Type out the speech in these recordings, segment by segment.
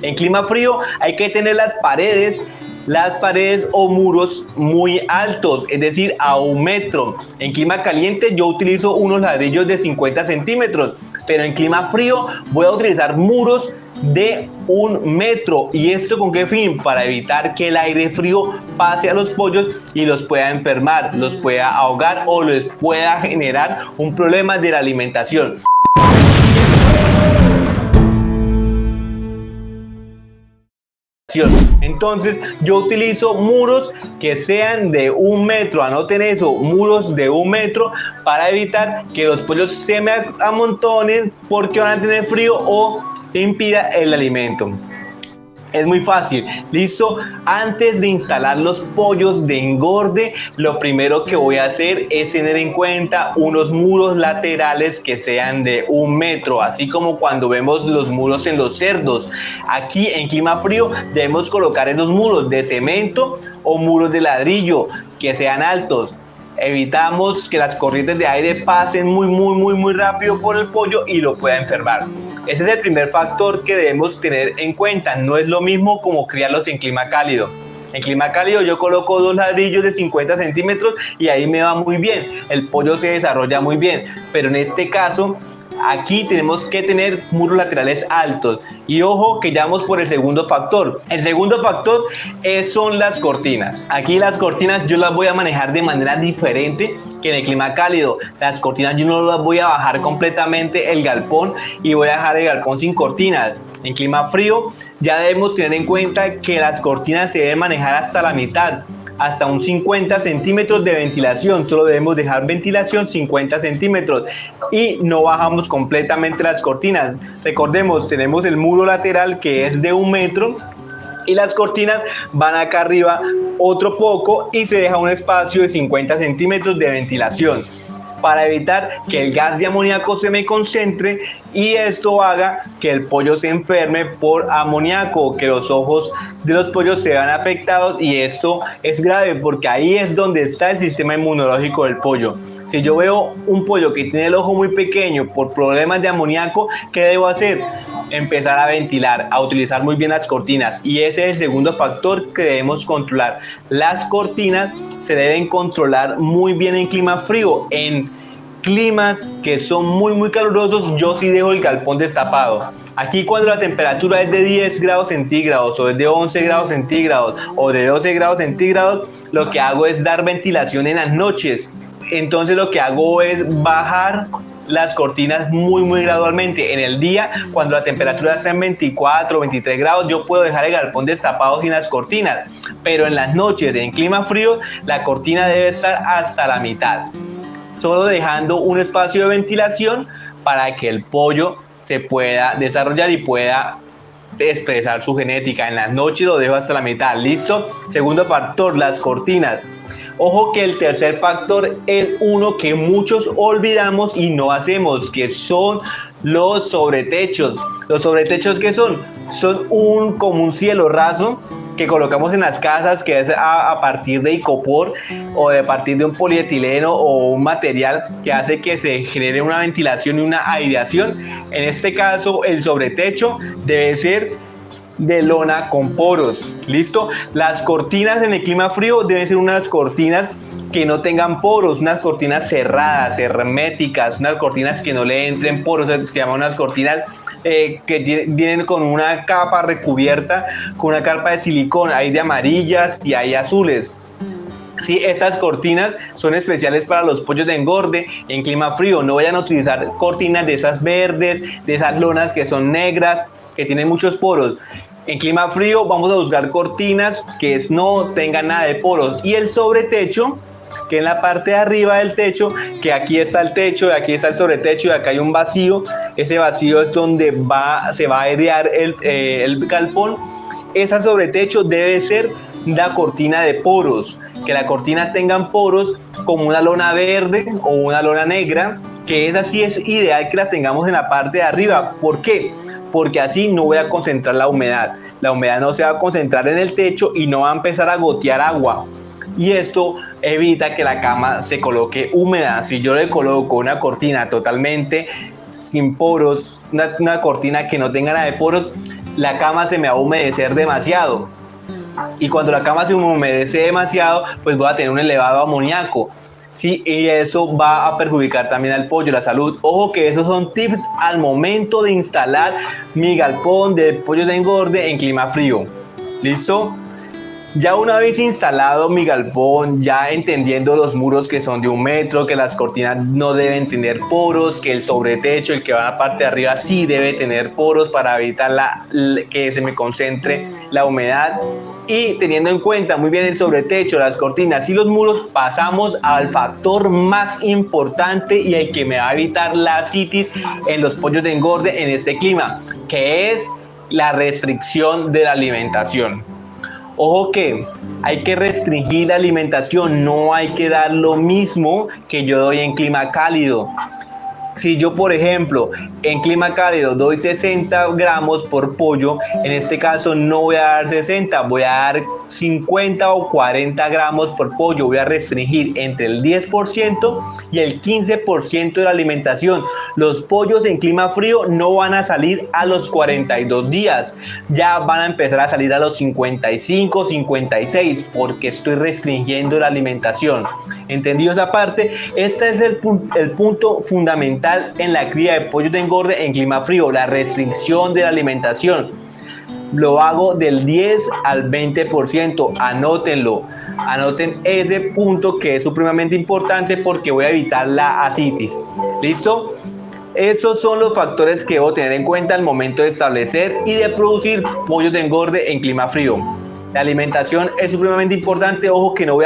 En clima frío hay que tener las paredes o muros muy altos, es decir, a 1 metro. En clima caliente yo utilizo unos ladrillos de 50 centímetros, pero en clima frío voy a utilizar muros de 1 metro. ¿Y esto con qué fin? Para evitar que el aire frío pase a los pollos y los pueda enfermar, los pueda ahogar o les pueda generar un problema de la alimentación. Entonces yo utilizo muros que sean de 1 metro, anoten eso, muros de 1 metro, para evitar que los pollos se me amontonen porque van a tener frío o impida el alimento. Es muy fácil, listo. Antes de instalar los pollos de engorde, lo primero que voy a hacer es tener en cuenta unos muros laterales que sean de 1 metro, así como cuando vemos los muros en los cerdos. Aquí en clima frío debemos colocar esos muros de cemento o muros de ladrillo que sean altos. Evitamos que las corrientes de aire pasen muy rápido por el pollo y lo pueda enfermar. Ese es el primer factor que debemos tener en cuenta. No es lo mismo como criarlos en clima cálido. En clima cálido yo coloco 2 ladrillos de 50 centímetros y ahí me va muy bien. El pollo se desarrolla muy bien. Pero en este caso, aquí tenemos que tener muros laterales altos. Y ojo que ya vamos por el segundo factor. El segundo factor son las cortinas. Aquí las cortinas yo las voy a manejar de manera diferente que en el clima cálido. Las cortinas yo no las voy a bajar completamente el galpón y voy a dejar el galpón sin cortinas. En clima frío ya debemos tener en cuenta que las cortinas se deben manejar hasta la mitad, hasta un 50 centímetros de ventilación. Solo debemos dejar ventilación 50 centímetros y no bajamos completamente las cortinas. Recordemos, tenemos el muro lateral que es de 1 metro y las cortinas van acá arriba otro poco y se deja un espacio de 50 centímetros de ventilación para evitar que el gas de amoníaco se me concentre y esto haga que el pollo se enferme por amoníaco, que los ojos de los pollos se vean afectados, y esto es grave porque ahí es donde está el sistema inmunológico del pollo. Si yo veo un pollo que tiene el ojo muy pequeño por problemas de amoníaco, ¿qué debo hacer? Empezar a ventilar, a utilizar muy bien las cortinas, y ese es el segundo factor que debemos controlar. Las cortinas se deben controlar muy bien en clima frío. En climas que son muy calurosos yo sí dejo el galpón destapado. Aquí cuando la temperatura es de 10 grados centígrados o es de 11 grados centígrados o de 12 grados centígrados, lo que hago es dar ventilación en las noches. Entonces lo que hago es bajar las cortinas muy gradualmente. En el día, cuando la temperatura está en 24 o 23 grados, yo puedo dejar el galpón destapado sin las cortinas, pero en las noches, en clima frío, la cortina debe estar hasta la mitad, solo dejando un espacio de ventilación para que el pollo se pueda desarrollar y pueda expresar su genética. En las noches lo dejo hasta la mitad. ¿Listo? Segundo factor, las cortinas. Ojo que el tercer factor es uno que muchos olvidamos y no hacemos, que son los sobretechos. ¿Los sobretechos qué son? Son como un cielo raso que colocamos en las casas, que es a partir de icopor o a partir de un polietileno o un material que hace que se genere una ventilación y una aireación. En este caso el sobretecho debe ser de lona con poros. ¿Listo? Las cortinas en el clima frío deben ser unas cortinas que no tengan poros, unas cortinas cerradas, herméticas, unas cortinas que no le entren poros. Se llaman unas cortinas que vienen con una capa recubierta, con una capa de silicón. Hay de amarillas y hay azules. Sí, estas cortinas son especiales para los pollos de engorde en clima frío. No vayan a utilizar cortinas de esas verdes, de esas lonas que son negras, que tienen muchos poros. En clima frío vamos a buscar cortinas que no tengan nada de poros. Y el sobretecho, que en la parte de arriba del techo, que aquí está el techo, aquí está el sobretecho y acá hay un vacío. Ese vacío es donde se va a airear el galpón. Ese sobretecho debe ser la cortina de poros, que la cortina tenga poros como una lona verde o una lona negra, que esa sí es ideal que la tengamos en la parte de arriba. ¿Por qué? Porque así no voy a concentrar la humedad. La humedad no se va a concentrar en el techo y no va a empezar a gotear agua. Y esto evita que la cama se coloque húmeda. Si yo le coloco una cortina totalmente sin poros, una cortina que no tenga nada de poros, la cama se me va a humedecer demasiado. Y cuando la cama se humedece demasiado, pues voy a tener un elevado amoníaco. Sí, y eso va a perjudicar también al pollo, la salud. Ojo que esos son tips al momento de instalar mi galpón de pollo de engorde en clima frío. ¿Listo? Ya una vez instalado mi galpón, ya entendiendo los muros que son de 1 metro, que las cortinas no deben tener poros, que el sobretecho, el que va a la parte de arriba, sí debe tener poros para evitar que se me concentre la humedad. Y teniendo en cuenta muy bien el sobretecho, las cortinas y los muros, pasamos al factor más importante y el que me va a evitar la asitis en los pollos de engorde en este clima, que es la restricción de la alimentación. Ojo que hay que restringir la alimentación, no hay que dar lo mismo que yo doy en clima cálido. Si yo, por ejemplo, en clima cálido doy 60 gramos por pollo, en este caso no voy a dar 60, voy a dar 50 o 40 gramos por pollo. Voy a restringir entre el 10% y el 15% de la alimentación. Los pollos en clima frío no van a salir a los 42 días, ya van a empezar a salir a los 55, 56, porque estoy restringiendo la alimentación. ¿Entendido esa parte? Este es el punto fundamental en la cría de pollos de engorde en clima frío, la restricción de la alimentación. Lo hago del 10 al 20%, anótenlo, anoten ese punto que es supremamente importante porque voy a evitar la asitis. ¿Listo? Esos son los factores que debo tener en cuenta al momento de establecer y de producir pollos de engorde en clima frío. La alimentación es supremamente importante. Ojo que no voy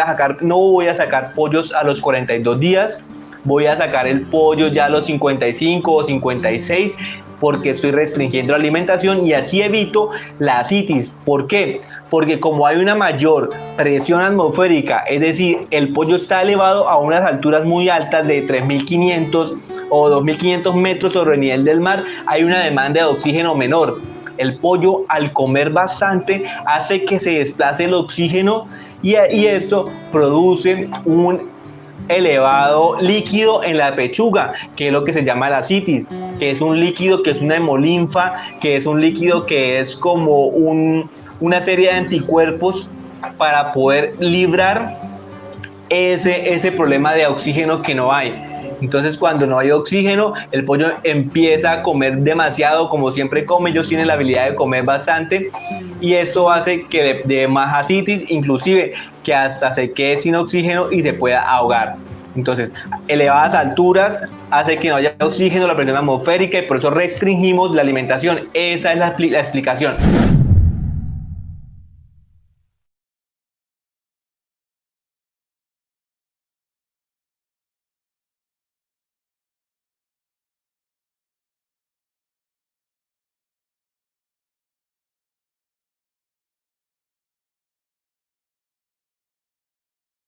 a sacar pollos a los 42 días. Voy a sacar el pollo ya a los 55 o 56 porque estoy restringiendo la alimentación y así evito la asitis. ¿Por qué? Porque como hay una mayor presión atmosférica, es decir, el pollo está elevado a unas alturas muy altas de 3.500 o 2.500 metros sobre el nivel del mar, hay una demanda de oxígeno menor. El pollo, al comer bastante, hace que se desplace el oxígeno y esto produce un elevado líquido en la pechuga, que es lo que se llama la asitis, que es un líquido que es una hemolinfa, que es un líquido que es como una serie de anticuerpos para poder librar ese problema de oxígeno que no hay. Entonces, cuando no hay oxígeno, el pollo empieza a comer demasiado, como siempre come. Ellos tienen la habilidad de comer bastante y eso hace que le dé más asitis, inclusive que hasta se quede sin oxígeno y se pueda ahogar. Entonces, elevadas alturas hace que no haya oxígeno, la presión atmosférica, y por eso restringimos la alimentación. Esa es la explicación.